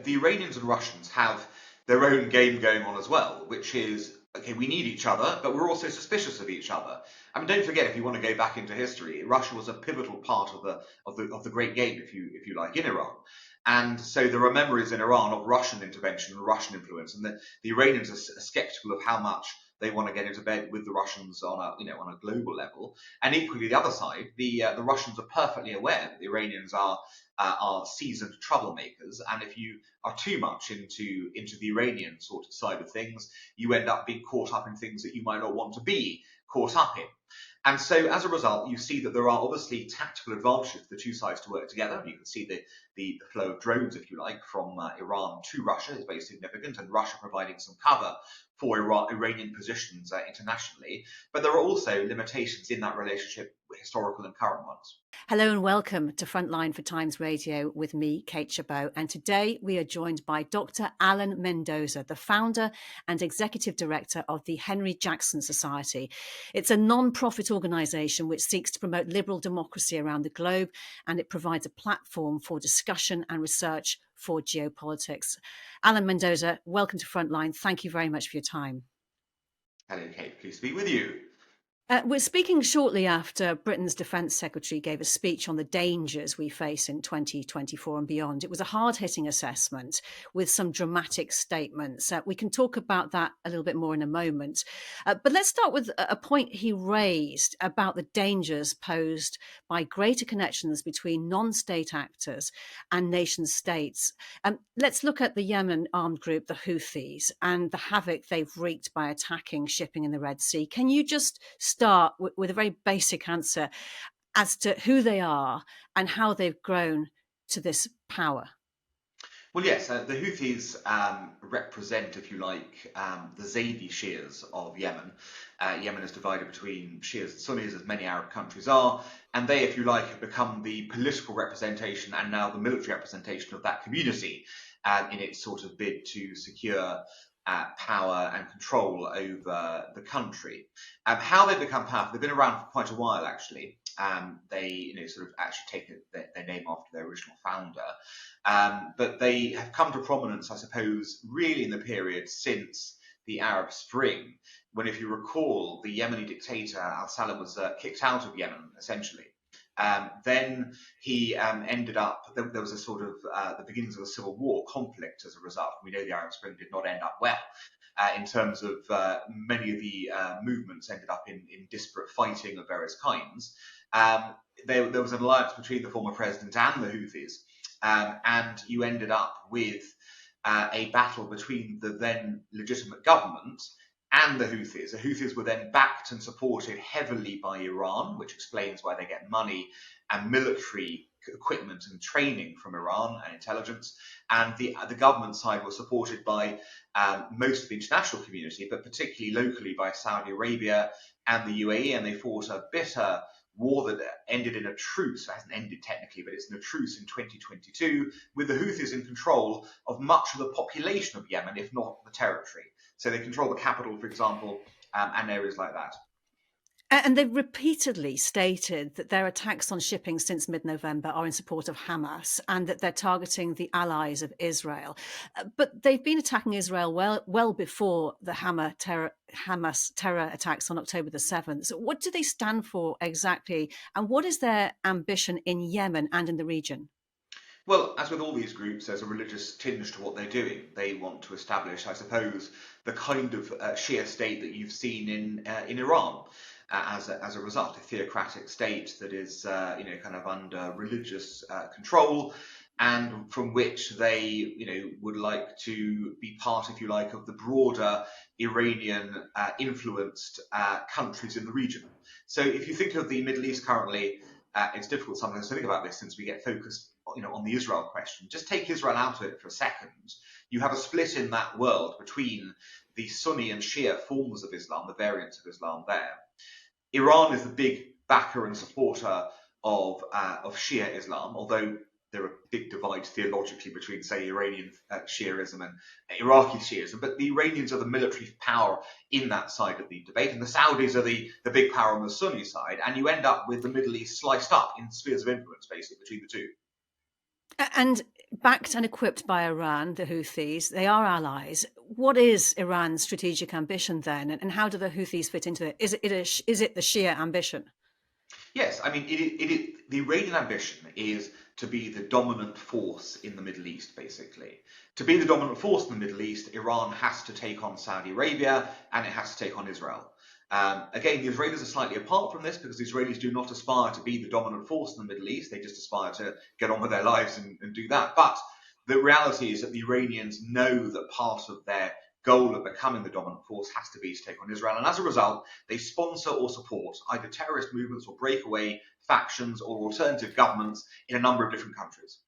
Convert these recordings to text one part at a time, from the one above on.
the Iranians and Russians have their own game going on as well, which is, okay, we need each other, but we're also suspicious of each other. I mean, don't forget, if you want to go back into history, Russia was a pivotal part of the great game, if you like, in Iran. And so there are memories in Iran of Russian intervention and Russian influence, and the Iranians are skeptical of how much they want to get into bed with the Russians on a global level. And equally, the other side, the Russians are perfectly aware that the Iranians are seasoned troublemakers, and if you are too much into the Iranian sort of side of things, you end up being caught up in things that you might not want to be caught up in. And so, as a result, you see that there are obviously tactical advantages for the two sides to work together. You can see the flow of drones, if you like, from Iran to Russia is very significant, and Russia providing some cover for Iranian positions internationally. But there are also limitations in that relationship, historical and current ones. Hello and welcome to Frontline for Times Radio with me, Kate Chabot. And today we are joined by Dr. Alan Mendoza, the founder and executive director of the Henry Jackson Society. It's a non-profit organisation which seeks to promote liberal democracy around the globe, and it provides a platform for discussion and research for geopolitics. Alan Mendoza, welcome to Frontline. Thank you very much for your time. Hello, Kate. Pleased to be with you. We're speaking shortly after Britain's Defence Secretary gave a speech on the dangers we face in 2024 and beyond. It was a hard-hitting assessment with some dramatic statements. We can talk about that a little bit more in a moment. But let's start with a point he raised about the dangers posed by greater connections between non-state actors and nation-states. Let's look at the Yemen armed group, the Houthis, and the havoc they've wreaked by attacking shipping in the Red Sea. Can you just start with a very basic answer as to who they are and how they've grown to this power? Well, yes, the Houthis represent, if you like, the Zaidi Shias of Yemen. Yemen is divided between Shias and Sunnis, as many Arab countries are, and they, if you like, have become the political representation and now the military representation of that community in its sort of bid to secure power and control over the country. How they've become powerful, they've been around for quite a while, actually. They, sort of actually take their name after their original founder. But they have come to prominence, I suppose, really in the period since the Arab Spring, when, if you recall, the Yemeni dictator al-Salam was kicked out of Yemen, essentially. Then he ended up, there was a sort of the beginnings of a civil war conflict as a result. We know the Arab Spring did not end up well in terms of many of the movements ended up in disparate fighting of various kinds. There was an alliance between the former president and the Houthis, and you ended up with a battle between the then legitimate government and the Houthis. The Houthis were then backed and supported heavily by Iran, which explains why they get money and military equipment and training from Iran and intelligence. And the government side was supported by most of the international community, but particularly locally by Saudi Arabia and the UAE. And they fought a bitter war that ended in a truce. It hasn't ended technically, but it's in a truce in 2022, with the Houthis in control of much of the population of Yemen, if not the territory. So they control the capital, for example, and areas like that. And they've repeatedly stated that their attacks on shipping since mid-November are in support of Hamas and that they're targeting the allies of Israel. But they've been attacking Israel well before the Hamas terror attacks on October the 7th. So what do they stand for exactly? And what is their ambition in Yemen and in the region? Well, as with all these groups, there's a religious tinge to what they're doing. They want to establish, I suppose, the kind of Shia state that you've seen in Iran. As a result, a theocratic state that is, kind of under religious control, and from which they, would like to be part, if you like, of the broader Iranian influenced countries in the region. So, if you think of the Middle East currently, it's difficult sometimes to think about this since we get focused, on the Israel question. Just take Israel out of it for a second. You have a split in that world between the Sunni and Shia forms of Islam, the variants of Islam there. Iran is the big backer and supporter of Shia Islam, although there are big divides theologically between, say, Iranian Shiaism and Iraqi Shiaism. But the Iranians are the military power in that side of the debate, and the Saudis are the big power on the Sunni side, and you end up with the Middle East sliced up in spheres of influence, basically, between the two. And backed and equipped by Iran, the Houthis, they are allies. What is Iran's strategic ambition then, and how do the Houthis fit into it? Is it the Shia ambition? Yes, I mean, the Iranian ambition is to be the dominant force in the Middle East, basically. To be the dominant force in the Middle East, Iran has to take on Saudi Arabia and it has to take on Israel. Again, the Israelis are slightly apart from this because the Israelis do not aspire to be the dominant force in the Middle East. They just aspire to get on with their lives and do that. But the reality is that the Iranians know that part of their goal of becoming the dominant force has to be to take on Israel. And as a result, they sponsor or support either terrorist movements or breakaway factions or alternative governments in a number of different countries.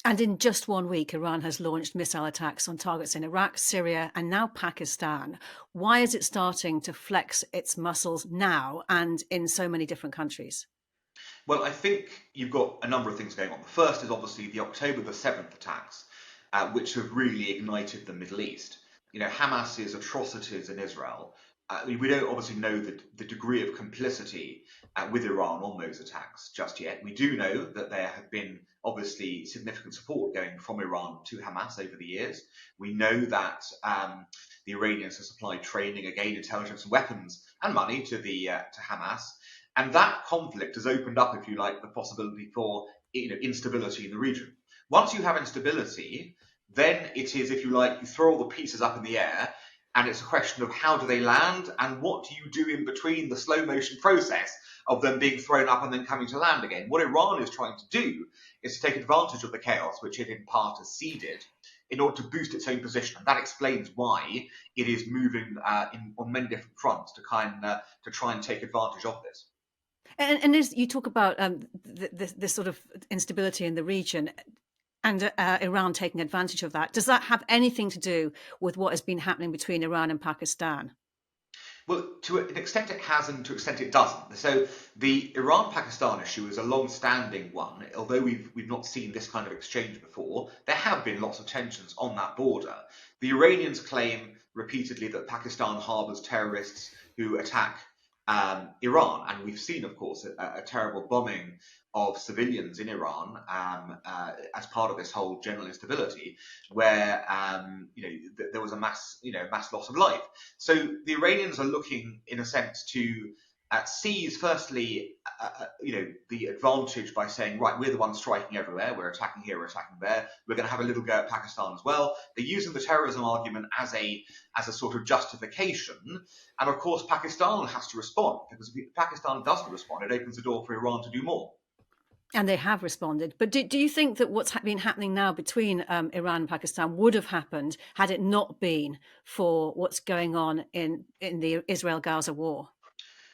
And in just 1 week, Iran has launched missile attacks on targets in Iraq, Syria, and now Pakistan. Why is it starting to flex its muscles now and in so many different countries? Well, I think you've got a number of things going on. The first is obviously the October the 7th attacks, which have really ignited the Middle East. Hamas's atrocities in Israel. We don't obviously know the degree of complicity with Iran on those attacks just yet. We do know that there have been obviously significant support going from Iran to Hamas over the years. We know that the Iranians have supplied training, again, intelligence and weapons and money to Hamas. And that conflict has opened up, if you like, the possibility for instability in the region. Once you have instability, then it is, if you like, you throw all the pieces up in the air, and it's a question of how do they land and what do you do in between the slow motion process of them being thrown up and then coming to land again. What Iran is trying to do is to take advantage of the chaos, which it in part has seeded, in order to boost its own position. And that explains why it is moving on many different fronts to try and take advantage of this. And as you talk about this sort of instability in the region, and Iran taking advantage of that, does that have anything to do with what has been happening between Iran and Pakistan? Well, to an extent it has and to an extent it doesn't. So the Iran-Pakistan issue is a long-standing one. Although we've not seen this kind of exchange before, there have been lots of tensions on that border. The Iranians claim repeatedly that Pakistan harbours terrorists who attack Iran, and we've seen, of course, a terrible bombing of civilians in Iran as part of this whole general instability, where there was a mass loss of life. So the Iranians are looking, in a sense, to seize, firstly, the advantage by saying, right, we're the ones striking everywhere. We're attacking here, we're attacking there. We're going to have a little go at Pakistan as well. They're using the terrorism argument as a sort of justification. And of course, Pakistan has to respond, because if Pakistan doesn't respond, it opens the door for Iran to do more. And they have responded. But do you think that what's been happening now between Iran and Pakistan would have happened had it not been for what's going on in the Israel-Gaza war?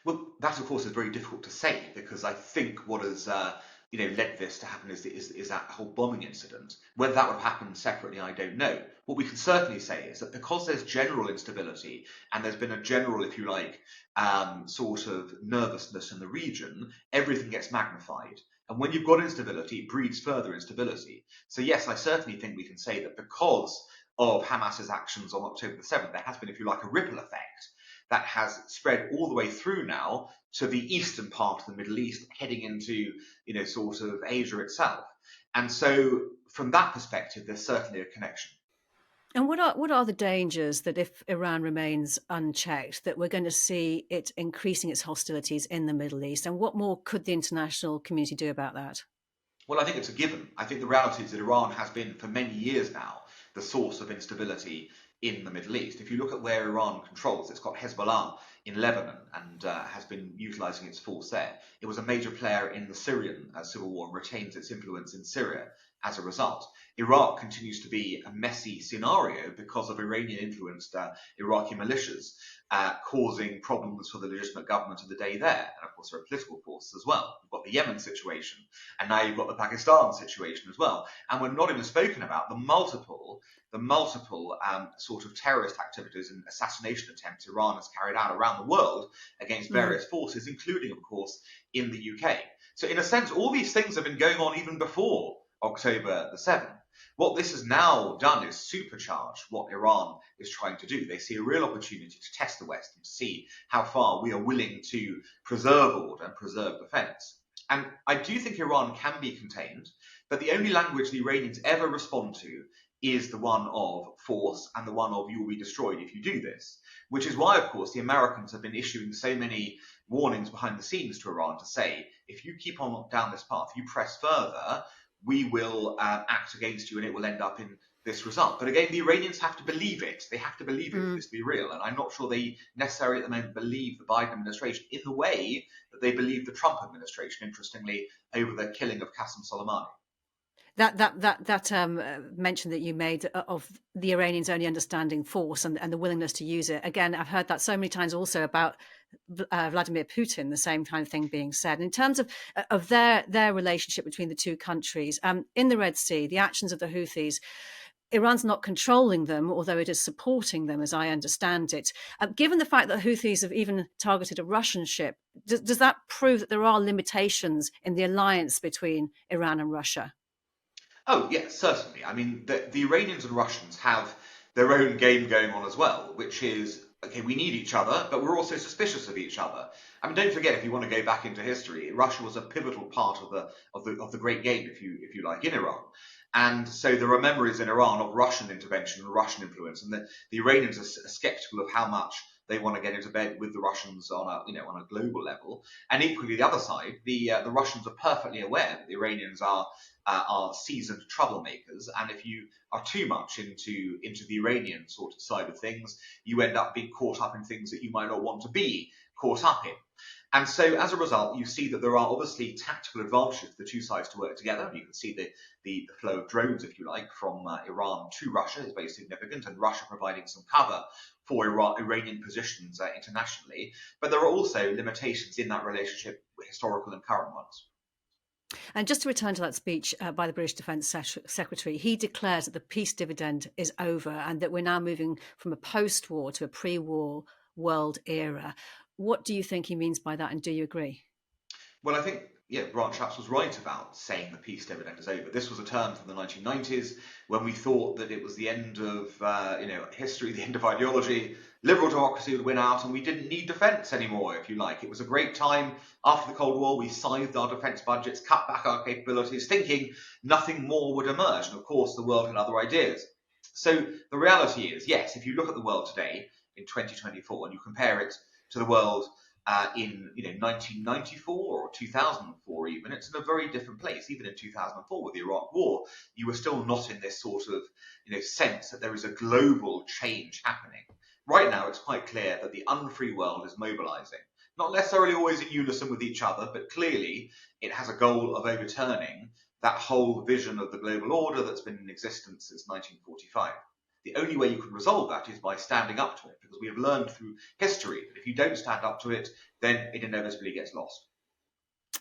Well, that of course is very difficult to say, because I think what has led this to happen is that whole bombing incident. Whether that would have happened separately, I don't know. What we can certainly say is that because there's general instability and there's been a general, if you like, sort of nervousness in the region, everything gets magnified. And when you've got instability, it breeds further instability. So yes, I certainly think we can say that because of Hamas's actions on October the 7th, there has been, if you like, a ripple effect that has spread all the way through now to the eastern part of the Middle East, heading into, sort of Asia itself. And so from that perspective, there's certainly a connection. And what are the dangers that if Iran remains unchecked, that we're going to see it increasing its hostilities in the Middle East? And what more could the international community do about that? Well, I think it's a given. I think the reality is that Iran has been, for many years now, the source of instability in the Middle East. If you look at where Iran controls, it's got Hezbollah in Lebanon and has been utilising its force there. It was a major player in the Syrian civil war and retains its influence in Syria as a result. Iraq continues to be a messy scenario because of Iranian-influenced Iraqi militias causing problems for the legitimate government of the day there. And of course, there are political forces as well. You've got the Yemen situation, and now you've got the Pakistan situation as well. And we're not even spoken about the multiple sort of terrorist activities and assassination attempts Iran has carried out around the world against various forces, including, of course, in the UK. So in a sense, all these things have been going on even before October the 7th. What this has now done is supercharge what Iran is trying to do. They see a real opportunity to test the West and to see how far we are willing to preserve order and preserve defense. And I do think Iran can be contained, but the only language the Iranians ever respond to is the one of force and the one of you will be destroyed if you do this, which is why, of course, the Americans have been issuing so many warnings behind the scenes to Iran to say, if you keep on down this path, you press further, we will act against you and it will end up in this result. But again, the Iranians have to believe it. They have to believe it for this to be real. And I'm not sure they necessarily at the moment believe the Biden administration in the way that they believe the Trump administration, interestingly, over the killing of Qasem Soleimani. That mention that you made of the Iranians only understanding force and the willingness to use it. Again, I've heard that so many times also about Vladimir Putin, the same kind of thing being said. In terms of their relationship between the two countries, in the Red Sea, the actions of the Houthis, Iran's not controlling them, although it is supporting them, as I understand it. Given the fact that Houthis have even targeted a Russian ship, does that prove that there are limitations in the alliance between Iran and Russia? Oh, yes, certainly. I mean, the Iranians and Russians have their own game going on as well, which is, okay, we need each other, but we're also suspicious of each other. I mean, don't forget, if you want to go back into history, Russia was a pivotal part of the great game, if you like, in Iran. And so there are memories in Iran of Russian intervention and Russian influence, and the Iranians are skeptical of how much they want to get into bed with the Russians on a global level. And equally, the other side, the Russians are perfectly aware that the Iranians are seasoned troublemakers, and if you are too much into the Iranian sort of side of things, you end up being caught up in things that you might not want to be caught up in. And so, as a result, you see that there are obviously tactical advantages for the two sides to work together. And you can see the flow of drones, if you like, from Iran to Russia is very significant, and Russia providing some cover for Iranian positions internationally. But there are also limitations in that relationship, historical and current ones. And just to return to that speech by the British Defence Secretary, he declares that the peace dividend is over and that we're now moving from a post-war to a pre-war world era. What do you think he means by that, and do you agree? Well, I think, Grant Shapps was right about saying the peace dividend is over. This was a term from the 1990s when we thought that it was the end of history, the end of ideology. Liberal democracy would win out and we didn't need defence anymore, if you like. It was a great time after the Cold War. We scythed our defence budgets, cut back our capabilities, thinking nothing more would emerge. And of course, the world had other ideas. So the reality is, yes, if you look at the world today in 2024 and you compare it to the world in 1994 or 2004 even, it's in a very different place. Even in 2004 with the Iraq War, you were still not in this sort of sense that there is a global change happening. Right now, it's quite clear that the unfree world is mobilizing. Not necessarily always in unison with each other, but clearly it has a goal of overturning that whole vision of the global order that's been in existence since 1945. The only way you can resolve that is by standing up to it, because we have learned through history that if you don't stand up to it, then it inevitably gets lost.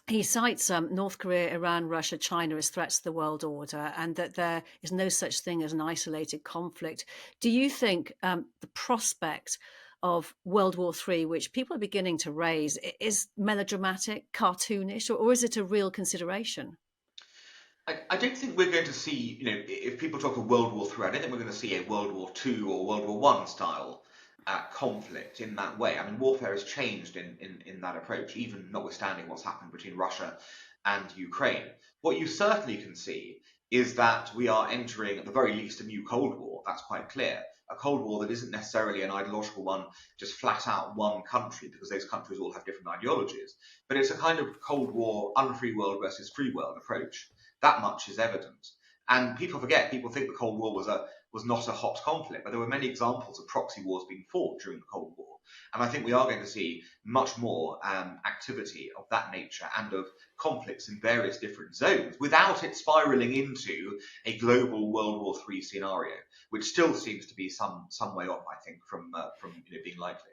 He cites North Korea, Iran, Russia, China as threats to the world order, and that there is no such thing as an isolated conflict. Do you think the prospect of World War III, which people are beginning to raise, is melodramatic, cartoonish, or is it a real consideration? I don't think we're going to see, if people talk of World War III, I don't think we're going to see a World War II or World War I style conflict in that way. I mean, warfare has changed in that approach, even notwithstanding what's happened between Russia and Ukraine. What you certainly can see is that we are entering, at the very least, a new Cold War. That's quite clear. A Cold War that isn't necessarily an ideological one, just flat out one country, because those countries all have different ideologies. But it's a kind of Cold War, unfree world versus free world approach. That much is evident. And people forget, people think the Cold War was not a hot conflict, but there were many examples of proxy wars being fought during the Cold War. And I think we are going to see much more activity of that nature and of conflicts in various different zones without it spiraling into a global World War III scenario, which still seems to be some way off, I think, from being likely.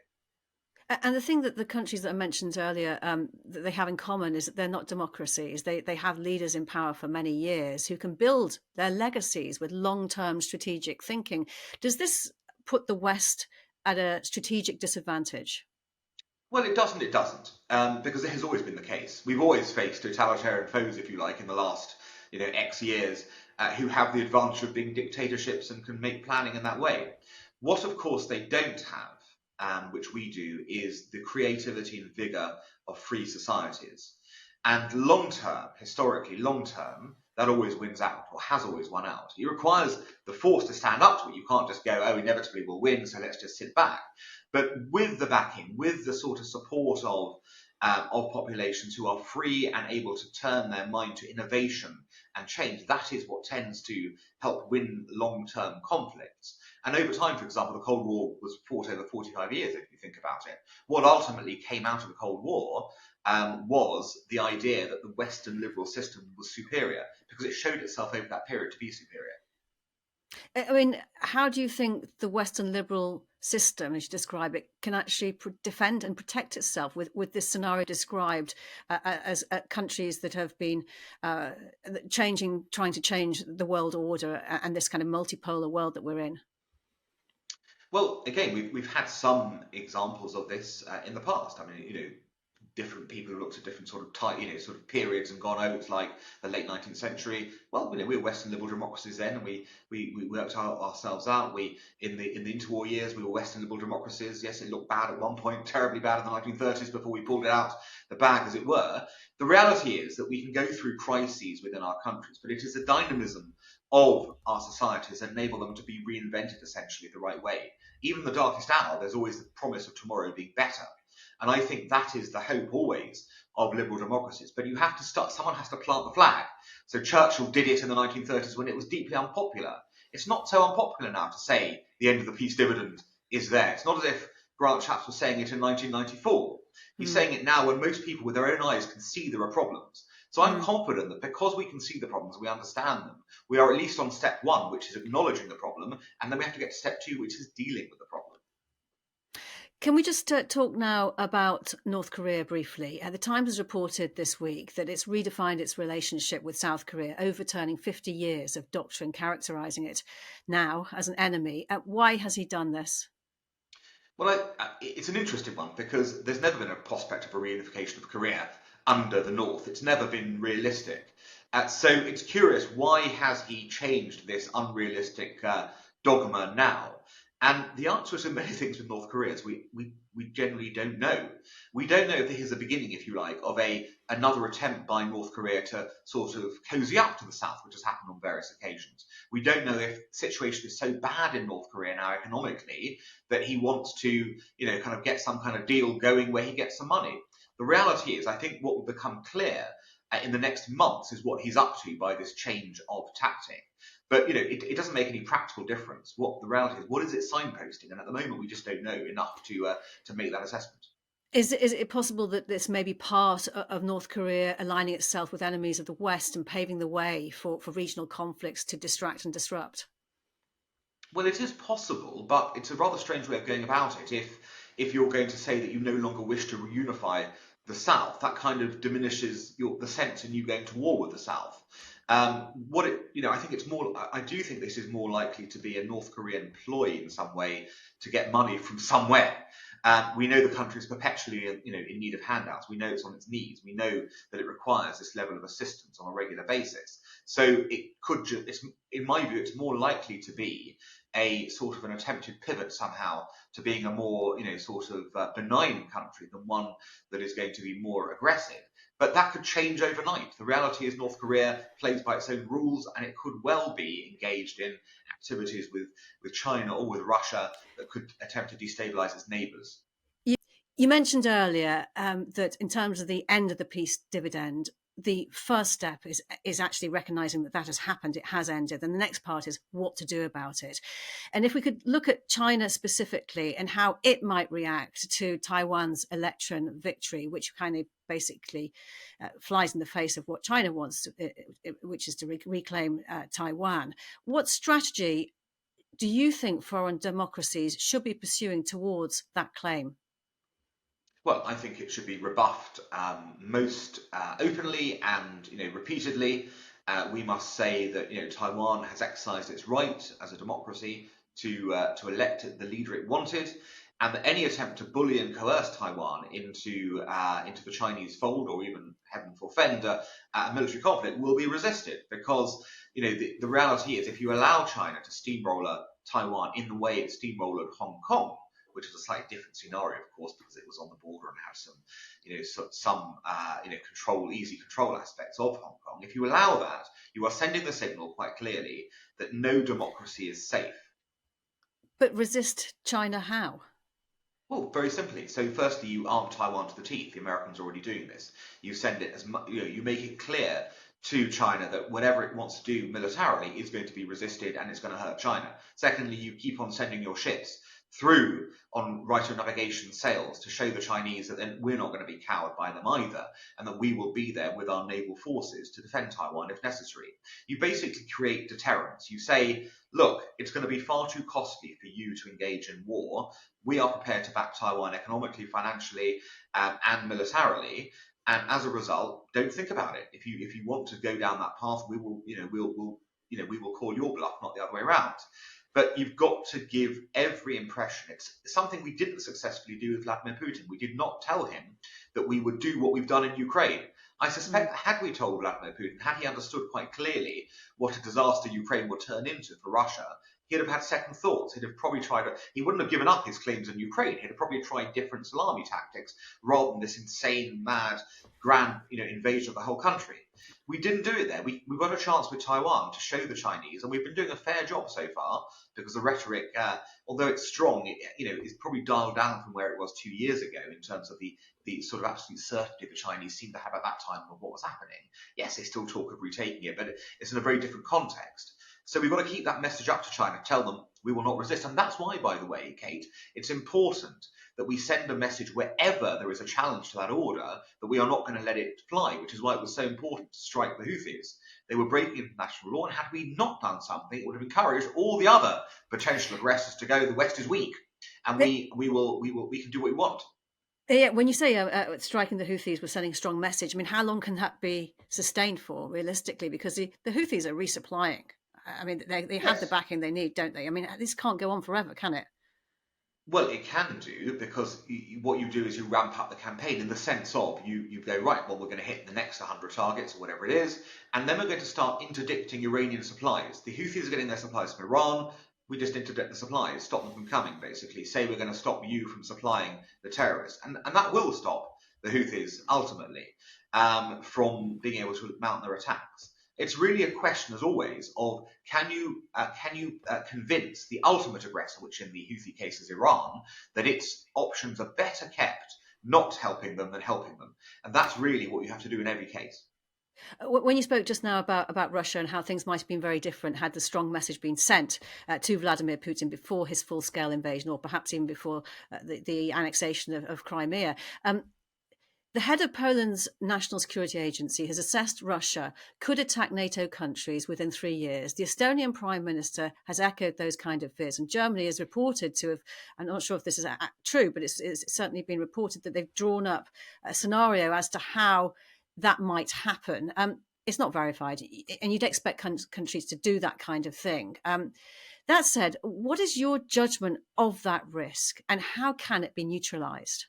And the thing that the countries that I mentioned earlier that they have in common is that they're not democracies. They have leaders in power for many years who can build their legacies with long-term strategic thinking. Does this put the West at a strategic disadvantage? Well, it doesn't, because it has always been the case. We've always faced totalitarian foes, if you like, in the last X years, who have the advantage of being dictatorships and can make planning in that way. What, of course, they don't have, which we do, is the creativity and vigour of free societies. And long term, historically, long term, that always wins out, or has always won out. It requires the force to stand up to it. You can't just go, oh, inevitably we'll win, so let's just sit back. But with the backing, with the sort of support of populations who are free and able to turn their mind to innovation and change, that is what tends to help win long-term conflicts. And over time, for example, the Cold War was fought over 45 years, if you think about it. What ultimately came out of the Cold War was the idea that the Western liberal system was superior, because it showed itself over that period to be superior. I mean, how do you think the Western liberal system, as you describe it, can actually defend and protect itself with this scenario described as countries that have been trying to change the world order and this kind of multipolar world that we're in? Well, again, we've had some examples of this in the past. I mean, different people have looked at different sort of periods and gone, oh, it's like the late 19th century. Well, we were Western liberal democracies then, and we worked ourselves out. In the interwar years, we were Western liberal democracies. Yes, it looked bad at one point, terribly bad in the 1930s before we pulled it out the bag, as it were. The reality is that we can go through crises within our countries, but it is the dynamism of our societies that enable them to be reinvented essentially the right way. Even in the darkest hour, there's always the promise of tomorrow being better. And I think that is the hope always of liberal democracies. But someone has to plant the flag. So Churchill did it in the 1930s when it was deeply unpopular. It's not so unpopular now to say the end of the peace dividend is there. It's not as if Grant Shapps was saying it in 1994. He's saying it now when most people with their own eyes can see there are problems. So I'm confident that because we can see the problems, we understand them, we are at least on step one, which is acknowledging the problem, and then we have to get to step two, which is dealing with the problem. Can we just talk now about North Korea briefly? The Times has reported this week that it's redefined its relationship with South Korea, overturning 50 years of doctrine characterising it now as an enemy. Why has he done this? Well, it's an interesting one because there's never been a prospect of a reunification of Korea under the North. It's never been realistic. So it's curious, why has he changed this unrealistic dogma now? And the answer is in many things with North Korea is we generally don't know. We don't know if this is the beginning, if you like, of another attempt by North Korea to sort of cozy up to the South, which has happened on various occasions. We don't know if the situation is so bad in North Korea now economically that he wants to, kind of get some kind of deal going where he gets some money. The reality is, I think what will become clear in the next months is what he's up to by this change of tactic. But it doesn't make any practical difference. What the reality is, what is it signposting? And at the moment, we just don't know enough to make that assessment. Is it possible that this may be part of North Korea aligning itself with enemies of the West and paving the way for regional conflicts to distract and disrupt? Well, it is possible, but it's a rather strange way of going about it. If you're going to say that you no longer wish to reunify the South, that kind of diminishes the sense in you going to war with the South. I think it's more. I do think this is more likely to be a North Korean ploy in some way to get money from somewhere. We know the country is perpetually, in need of handouts. We know it's on its knees. We know that it requires this level of assistance on a regular basis. So it could. In my view, it's more likely to be a sort of an attempted pivot somehow to being a more, benign country than one that is going to be more aggressive. But that could change overnight. The reality is North Korea plays by its own rules, and it could well be engaged in activities with China or with Russia that could attempt to destabilize its neighbors. You mentioned earlier that in terms of the end of the peace dividend, the first step is actually recognizing that has happened, it has ended. And the next part is what to do about it. And if we could look at China specifically and how it might react to Taiwan's election victory, which kind of basically flies in the face of what China wants, which is to reclaim Taiwan. What strategy do you think foreign democracies should be pursuing towards that claim? Well, I think it should be rebuffed most openly and repeatedly. We must say that Taiwan has exercised its right as a democracy to elect the leader it wanted, and that any attempt to bully and coerce Taiwan into the Chinese fold, or even heaven forfend a military conflict, will be resisted. Because the reality is, if you allow China to steamroller Taiwan in the way it steamrollered Hong Kong, which is a slightly different scenario, of course, because it was on the border and had some easy control aspects of Hong Kong. If you allow that, you are sending the signal quite clearly that no democracy is safe. But resist China how? Well, very simply. So, firstly, you arm Taiwan to the teeth. The Americans are already doing this. You send it you make it clear to China that whatever it wants to do militarily is going to be resisted and it's going to hurt China. Secondly, you keep on sending your ships through on right of navigation sails to show the Chinese that then we're not going to be cowed by them either, and that we will be there with our naval forces to defend Taiwan if necessary. You basically create deterrence. You say, look, it's going to be far too costly for you to engage in war. We are prepared to back Taiwan economically, financially, and militarily. And as a result, don't think about it. If you want to go down that path, we will call your bluff, not the other way around. But you've got to give every impression. It's something we didn't successfully do with Vladimir Putin. We did not tell him that we would do what we've done in Ukraine. I suspect that had we told Vladimir Putin, had he understood quite clearly what a disaster Ukraine would turn into for Russia, he'd have had second thoughts. He'd have probably he wouldn't have given up his claims in Ukraine. He'd have probably tried different salami tactics rather than this insane, mad, grand, invasion of the whole country. We didn't do it there. We got a chance with Taiwan to show the Chinese, and we've been doing a fair job so far because the rhetoric, although it's strong, is probably dialed down from where it was 2 years ago in terms of the sort of absolute certainty the Chinese seemed to have at that time of what was happening. Yes, they still talk of retaking it, but it's in a very different context. So we've got to keep that message up to China, tell them we will not resist. And that's why, by the way, Kate, it's important that we send a message wherever there is a challenge to that order that we are not going to let it fly, which is why it was so important to strike the Houthis. They were breaking international law, and had we not done something, it would have encouraged all the other potential aggressors to go, the West is weak, and we can do what we want. Yeah, when you say striking the Houthis was sending a strong message, I mean, how long can that be sustained for, realistically? Because the Houthis are resupplying. I mean, they have the backing they need, don't they? I mean, this can't go on forever, can it? Well, it can do, because what you do is you ramp up the campaign in the sense of you go, right, well, we're going to hit the next 100 targets or whatever it is, and then we're going to start interdicting Iranian supplies. The Houthis are getting their supplies from Iran. We just interdict the supplies, stop them from coming, basically. Say we're going to stop you from supplying the terrorists. And that will stop the Houthis, ultimately, from being able to mount their attacks. It's really a question, as always, of can you convince the ultimate aggressor, which in the Houthi case is Iran, that its options are better kept not helping them than helping them. And that's really what you have to do in every case. When you spoke just now about Russia and how things might have been very different had the strong message been sent to Vladimir Putin before his full-scale invasion, or perhaps even before the annexation of Crimea, the head of Poland's National Security Agency has assessed Russia could attack NATO countries within 3 years. The Estonian Prime Minister has echoed those kind of fears, and Germany is reported to have, I'm not sure if this is true, but it's certainly been reported that they've drawn up a scenario as to how that might happen. It's not verified, and you'd expect countries to do that kind of thing. That said, what is your judgment of that risk, and how can it be neutralized?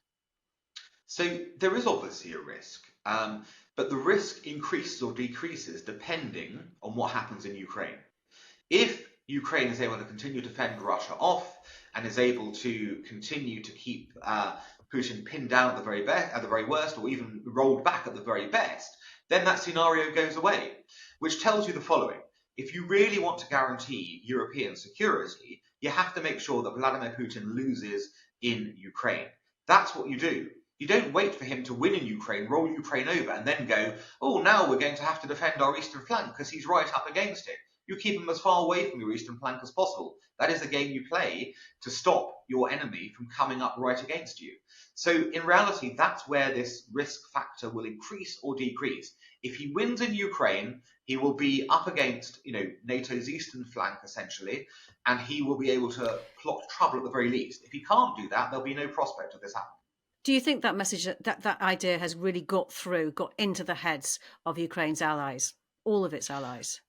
So there is obviously a risk, but the risk increases or decreases depending on what happens in Ukraine. If Ukraine is able to continue to fend Russia off and is able to continue to keep Putin pinned down at the very worst, or even rolled back at the very best, then that scenario goes away, which tells you the following. If you really want to guarantee European security, you have to make sure that Vladimir Putin loses in Ukraine. That's what you do. You don't wait for him to win in Ukraine, roll Ukraine over, and then go, oh, now we're going to have to defend our eastern flank because he's right up against it. You keep him as far away from your eastern flank as possible. That is the game you play to stop your enemy from coming up right against you. So in reality, that's where this risk factor will increase or decrease. If he wins in Ukraine, he will be up against, NATO's eastern flank, essentially, and he will be able to plot trouble at the very least. If he can't do that, there'll be no prospect of this happening. Do you think that message, that idea has really got into the heads of Ukraine's allies, all of its allies?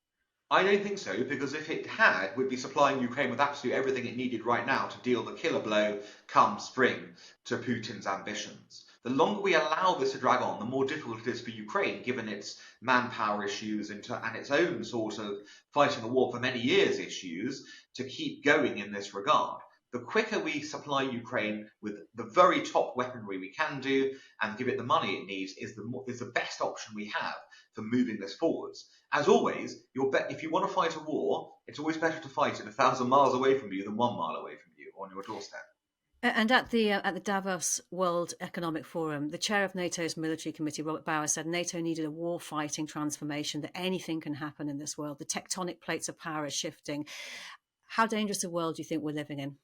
I don't think so, because if it had, we'd be supplying Ukraine with absolutely everything it needed right now to deal the killer blow come spring to Putin's ambitions. The longer we allow this to drag on, the more difficult it is for Ukraine, given its manpower issues and its own sort of fighting a war for many years issues, to keep going in this regard. The quicker we supply Ukraine with the very top weaponry we can do and give it the money it needs is the best option we have for moving this forwards. As always, if you want to fight a war, it's always better to fight it 1,000 miles away from you than 1 mile away from you on your doorstep. And at the Davos World Economic Forum, the chair of NATO's military committee, Robert Bauer, said NATO needed a war-fighting transformation, that anything can happen in this world. The tectonic plates of power are shifting. How dangerous a world do you think we're living in?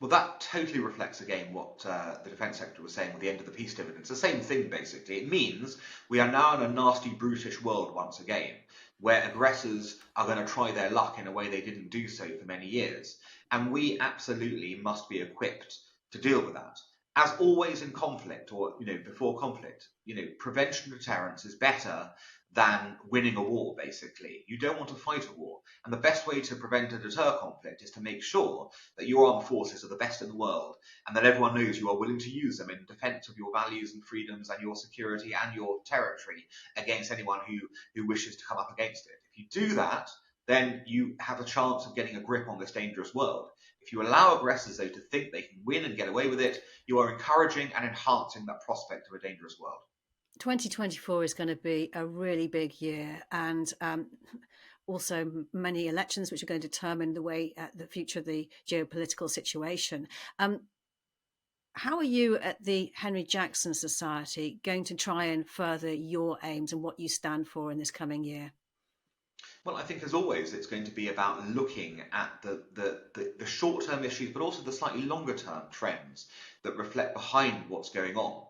Well, that totally reflects, again, what the Defence Secretary was saying at the end of the peace dividend. It's the same thing, basically. It means we are now in a nasty, brutish world once again, where aggressors are going to try their luck in a way they didn't do so for many years. And we absolutely must be equipped to deal with that. As always in conflict, or before conflict, prevention deterrence is better than winning a war, basically. You don't want to fight a war. And the best way to prevent and deter conflict is to make sure that your armed forces are the best in the world and that everyone knows you are willing to use them in defense of your values and freedoms and your security and your territory against anyone who wishes to come up against it. If you do that, then you have a chance of getting a grip on this dangerous world. If you allow aggressors, though, to think they can win and get away with it, you are encouraging and enhancing that prospect of a dangerous world. 2024 is going to be a really big year, and also many elections which are going to determine the future of the geopolitical situation. How are you at the Henry Jackson Society going to try and further your aims and what you stand for in this coming year? Well, I think, as always, it's going to be about looking at the short-term issues, but also the slightly longer-term trends that reflect behind what's going on.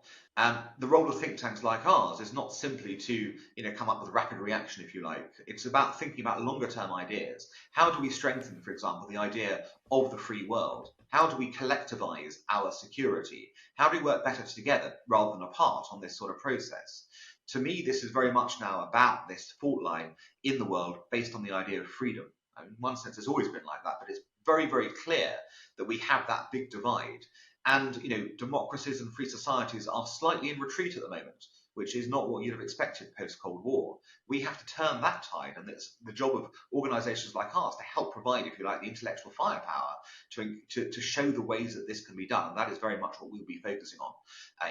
The role of think tanks like ours is not simply to come up with rapid reaction, if you like. It's about thinking about longer-term ideas. How do we strengthen, for example, the idea of the free world? How do we collectivize our security? How do we work better together rather than apart on this sort of process? To me, this is very much now about this fault line in the world based on the idea of freedom. In one sense, it's always been like that, but it's very, very clear that we have that big divide. And, democracies and free societies are slightly in retreat at the moment, which is not what you'd have expected post-Cold War. We have to turn that tide, and it's the job of organisations like ours to help provide, if you like, the intellectual firepower to show the ways that this can be done. And that is very much what we'll be focusing on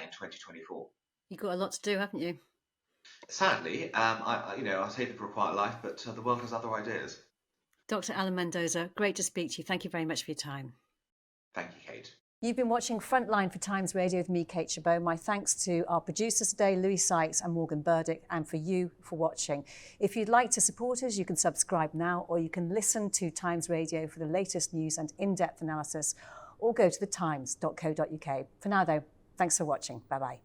in 2024. You've got a lot to do, haven't you? Sadly, I was hoping for a quiet life, but the world has other ideas. Dr. Alan Mendoza, great to speak to you. Thank you very much for your time. Thank you, Kate. You've been watching Frontline for Times Radio with me, Kate Chabot. My thanks to our producers today, Louis Sykes and Morgan Burdick, and for you for watching. If you'd like to support us, you can subscribe now, or you can listen to Times Radio for the latest news and in-depth analysis, or go to thetimes.co.uk. For now, though, thanks for watching. Bye-bye.